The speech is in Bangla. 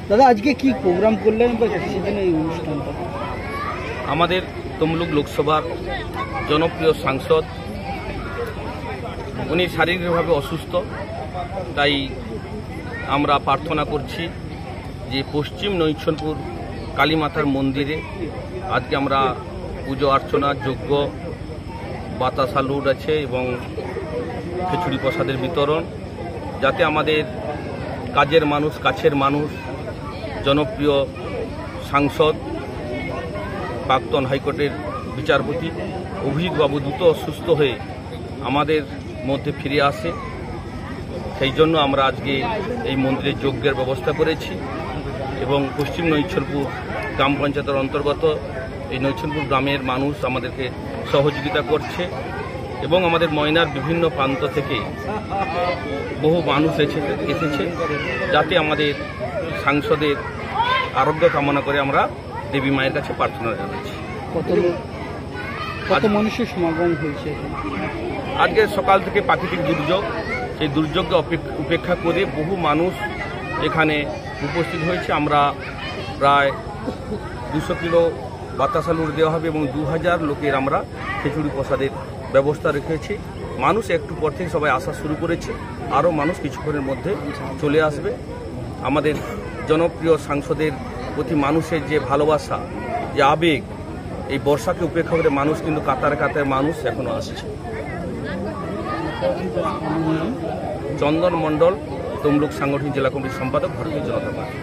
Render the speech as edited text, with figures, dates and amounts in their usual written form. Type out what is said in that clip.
দাদা আজকে কি প্রোগ্রাম করলেন বা কিসের জন্য এই অনুষ্ঠানটা? আমাদের তমলুক লোকসভার জনপ্রিয় সাংসদ উনি শারীরিকভাবে অসুস্থ, তাই আমরা প্রার্থনা করছি যে পশ্চিম নৈছনপুর কালীমাতার মন্দিরে আজকে আমরা পুজো অর্চনা যজ্ঞ বাতাসা লুট আছে এবং খিচুড়ি প্রসাদের বিতরণ, যাতে আমাদের কাজের মানুষ, কাছের মানুষ, জনপ্রিয় সাংসদ, প্রাক্তন হাইকোর্টের বিচারপতি অভিজিৎবাবু দ্রুত সুস্থ হয়ে আমাদের মধ্যে ফিরে আসে। সেই জন্য আমরা আজকে এই মন্দিরে যজ্ঞের ব্যবস্থা করেছি এবং পশ্চিম নৈছনপুর গ্রাম পঞ্চায়েতের অন্তর্গত এই নৈছনপুর গ্রামের মানুষ আমাদেরকে সহযোগিতা করছে এবং আমাদের ময়নার বিভিন্ন প্রান্ত থেকে বহু মানুষ এসেছে যাতে আমাদের সাংসদের আরোগ্য কামনা করে আমরা দেবী মায়ের কাছে প্রার্থনা জানাচ্ছি। কত মানুষের সমাগম হয়েছে? আজকে সকাল থেকে প্রাকৃতিক দুর্যোগ, সেই দুর্যোগকে উপেক্ষা করে বহু মানুষ এখানে উপস্থিত হয়েছে। আমরা প্রায় 200 কিলো বাতাসা লুট দেওয়া হবে এবং 2000 লোকের আমরা খিচুড়ি প্রসাদের ব্যবস্থা রেখেছি। মানুষ একটু পর থেকে সবাই আসা শুরু করেছে, আরও মানুষ কিছুক্ষণের মধ্যে চলে আসবে। আমাদের জনপ্রিয় সাংসদের প্রতি মানুষের যে ভালোবাসা, যে আবেগ, এই বর্ষাকে উপেক্ষা করে মানুষ কিন্তু কাতার কাতার মানুষ এখনো আসছে। চন্দন মণ্ডল, তমলুক সাংগঠনিক জেলা কমিটির সম্পাদক, ভারতীয় জনতা পার্টি।